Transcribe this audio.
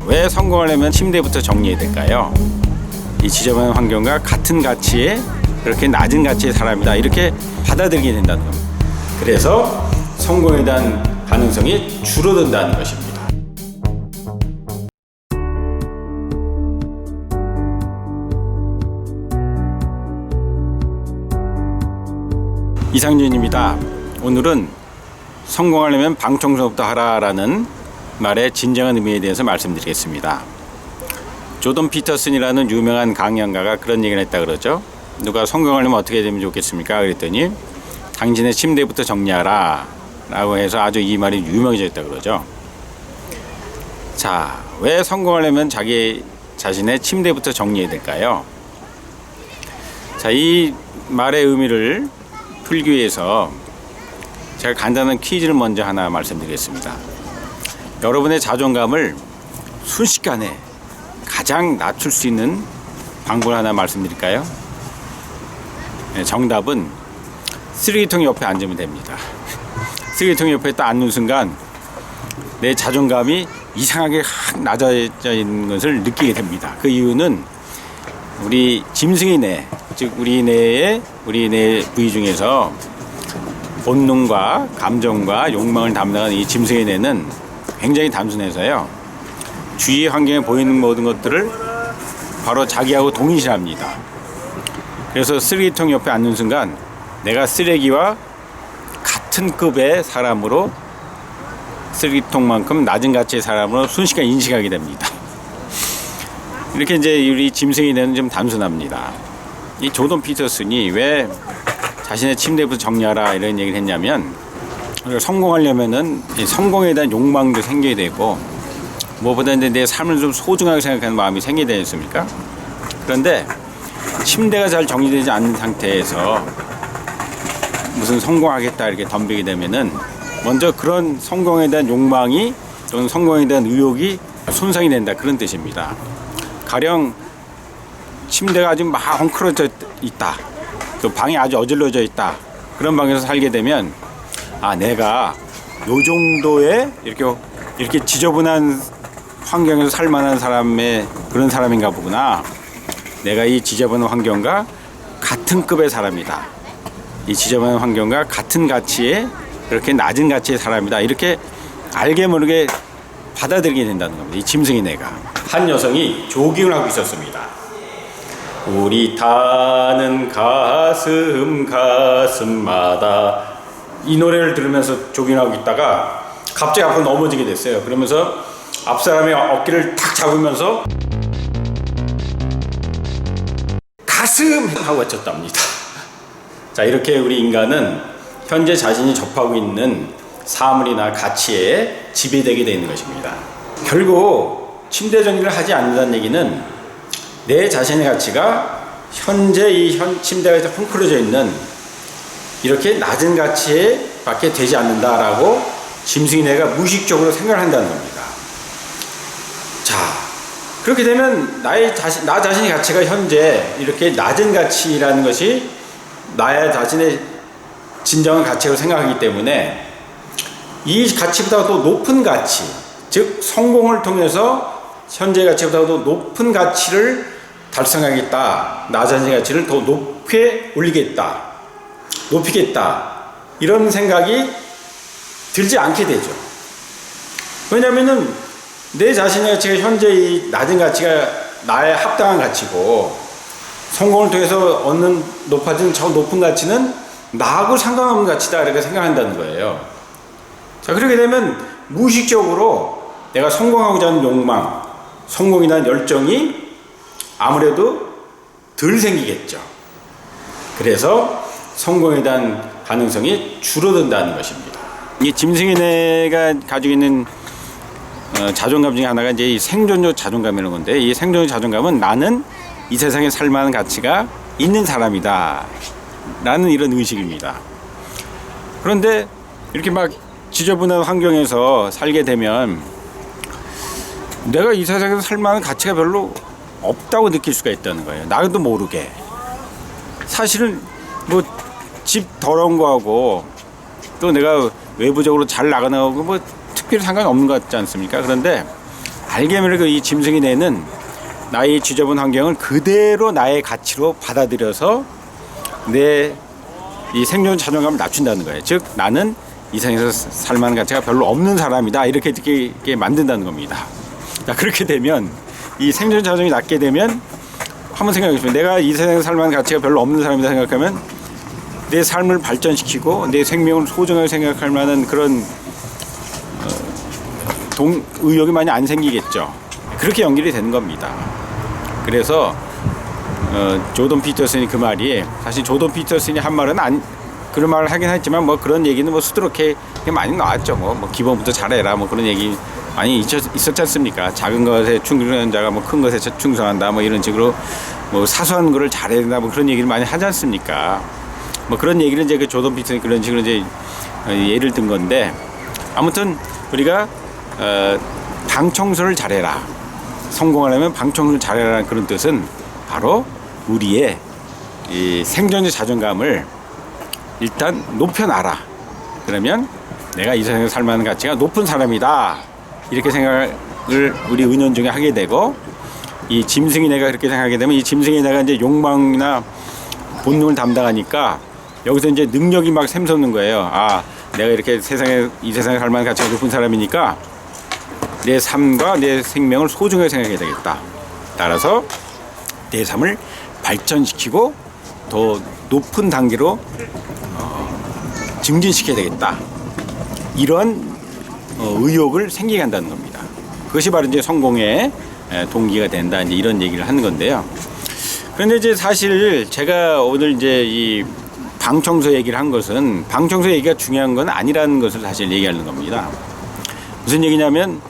왜 성공하려면 침대부터 정리해야 될까요? 이 지저분한 환경과 같은 가치에 그렇게 낮은 가치의 사람이다 이렇게 받아들이게 된다는 겁니다. 그래서 성공에 대한 가능성이 줄어든다는 것입니다. 이상준입니다. 오늘은 성공하려면 방청소부터 하라라는 말의 진정한 의미에 대해서 말씀드리겠습니다. 조던 피터슨이라는 유명한 강연가가 그런 얘기를 했다 그러죠. 누가 성공하려면 어떻게 되면 좋겠습니까? 그랬더니 당신의 침대부터 정리하라 라고 해서 아주 이 말이 유명해졌다 그러죠. 자, 왜 성공하려면 자기 자신의 침대부터 정리해야 될까요? 자, 이 말의 의미를 풀기 위해서 제가 간단한 퀴즈를 먼저 하나 말씀드리겠습니다. 여러분의 자존감을 순식간에 가장 낮출 수 있는 방법을 하나 말씀드릴까요? 네, 정답은 쓰레기통 옆에 앉으면 됩니다. 쓰레기통 옆에 딱 앉는 순간 내 자존감이 이상하게 확 낮아져 있는 것을 느끼게 됩니다. 그 이유는 우리 짐승의 뇌, 즉 우리 뇌 부위 중에서 본능과 감정과 욕망을 담당하는 이 짐승의 뇌는 굉장히 단순해서요. 주위 환경에 보이는 모든 것들을 바로 자기하고 동일시합니다. 그래서 쓰레기통 옆에 앉는 순간 내가 쓰레기와 같은 급의 사람으로 쓰레기통만큼 낮은 가치의 사람으로 순식간에 인식하게 됩니다. 이렇게 이제 우리 짐승의 뇌는 좀 단순합니다. 이 조던 피터슨이 왜 자신의 침대부터 정리하라 이런 얘기를 했냐면 우리가 성공하려면은 성공에 대한 욕망도 생겨야 되고 무엇보다 내 삶을 좀 소중하게 생각하는 마음이 생겨야 되지 않습니까? 그런데 침대가 잘 정리되지 않는 상태에서 무슨 성공하겠다 이렇게 덤비게 되면은 먼저 그런 성공에 대한 욕망이 또는 성공에 대한 의욕이 손상이 된다 그런 뜻입니다. 가령 침대가 아주 막 헝클어져 있다. 또 방이 아주 어질러져 있다. 그런 방에서 살게 되면 아 내가 요 정도의 이렇게 지저분한 환경에서 살만한 사람의 그런 사람인가 보구나. 내가 이 지저분한 환경과 같은 급의 사람이다. 이 지저분한 환경과 같은 가치의 그렇게 낮은 가치의 사람이다. 이렇게 알게 모르게 받아들이게 된다는 겁니다. 이 짐승의 뇌가. 한 여성이 조깅을 하고 있었습니다. 우리 타는 가슴마다 이 노래를 들으면서 조깅하고 있다가 갑자기 앞으로 넘어지게 됐어요. 그러면서 앞 사람의 어깨를 탁 잡으면서 가슴 하고 외쳤답니다. 자, 이렇게 우리 인간은 현재 자신이 접하고 있는 사물이나 가치에 지배되게 되는 것입니다. 결국 침대 정리를 하지 않는다는 얘기는 내 자신의 가치가 현재 이 침대가 헝클어져 있는 이렇게 낮은 가치에 밖에 되지 않는다라고 짐승의 뇌가 무의식적으로 생각을 한다는 겁니다. 자, 그렇게 되면 나 자신의 가치가 현재 이렇게 낮은 가치라는 것이 나의 자신의 진정한 가치로 생각하기 때문에 이 가치보다 더 높은 가치, 즉 성공을 통해서 현재 가치보다도 높은 가치를 달성하겠다. 나 자신의 가치를 더 높게 올리겠다. 높이겠다. 이런 생각이 들지 않게 되죠. 왜냐하면은 내 자신의 가치가 현재 이 낮은 가치가 나의 합당한 가치고 성공을 통해서 얻는 높아진 저 높은 가치는 나하고 상관없는 가치다 이렇게 생각한다는 거예요. 자, 그렇게 되면 무의식적으로 내가 성공하고자 하는 욕망, 성공에 대한 열정이 아무래도 덜 생기겠죠. 그래서 성공에 대한 가능성이 줄어든다는 것입니다. 이 짐승의 뇌가 가지고 있는 자존감 중에 하나가 이제 이 생존적 자존감이라는 건데, 이 생존적 자존감은 나는 이 세상에 살만한 가치가 있는 사람이다 라는 이런 의식입니다. 그런데 이렇게 막 지저분한 환경에서 살게 되면 내가 이 세상에서 살만한 가치가 별로 없다고 느낄 수가 있다는 거예요. 나도 모르게. 사실은 뭐 집 더러운 거하고 또 내가 외부적으로 잘 나가는 거하고 뭐 특별히 상관없는 것 같지 않습니까? 그런데 달개미를 이 짐승이 내는 나의 지저분 환경을 그대로 나의 가치로 받아들여서 내 이 생존 자존감을 낮춘다는 거예요. 즉 나는 이 세상에서 살만한 가치가 별로 없는 사람이다 이렇게 만든다는 겁니다. 자, 그렇게 되면 이 생존 자존감이 낮게 되면 한번 생각해 보시면 내가 이 세상에서 살만한 가치가 별로 없는 사람이다 생각하면 내 삶을 발전시키고 내 생명을 소중하게 생각할 만한 그런 의욕이 많이 안 생기겠죠. 그렇게 연결이 되는 겁니다. 그래서 조던 피터슨이 그 말이 사실 조던 피터슨이 한 말은 그런 말을 하긴 했지만 뭐 그런 얘기는 뭐 수두룩해 많이 나왔죠. 뭐 기본부터 잘해라 뭐 그런 얘기 많이 있었지 않습니까? 작은 것에 충성하는 자가 뭐 큰 것에 충성한다 뭐 이런 식으로 뭐 사소한 거를 잘해야 된다 뭐 그런 얘기를 많이 하지 않습니까? 뭐 그런 얘기를 이제 그 조던 피터슨이 그런 식으로 이제 예를 든 건데 아무튼 우리가 방 청소를 잘해라. 성공하려면 방 청소를 잘해라는 그런 뜻은 바로 우리의 이 생존의 자존감을 일단 높여놔라. 그러면 내가 이 세상에 살만한 가치가 높은 사람이다. 이렇게 생각을 우리 은연중에 하게 되고 이 짐승이 내가 그렇게 생각하게 되면 이 짐승이 내가 이제 욕망이나 본능을 담당하니까 여기서 이제 능력이 막 샘솟는 거예요. 아, 내가 이렇게 이 세상에 살만한 가치가 높은 사람이니까 내 삶과 내 생명을 소중하게 생각해야 되겠다. 따라서 내 삶을 발전시키고 더 높은 단계로 증진시켜야 되겠다. 이런 의욕을 생기게 한다는 겁니다. 그것이 바로 이제 성공의 동기가 된다. 이제 이런 얘기를 하는 건데요. 그런데 이제 사실 제가 오늘 이제 이 방청소 얘기를 한 것은 방청소 얘기가 중요한 건 아니라는 것을 사실 얘기하는 겁니다. 무슨 얘기냐면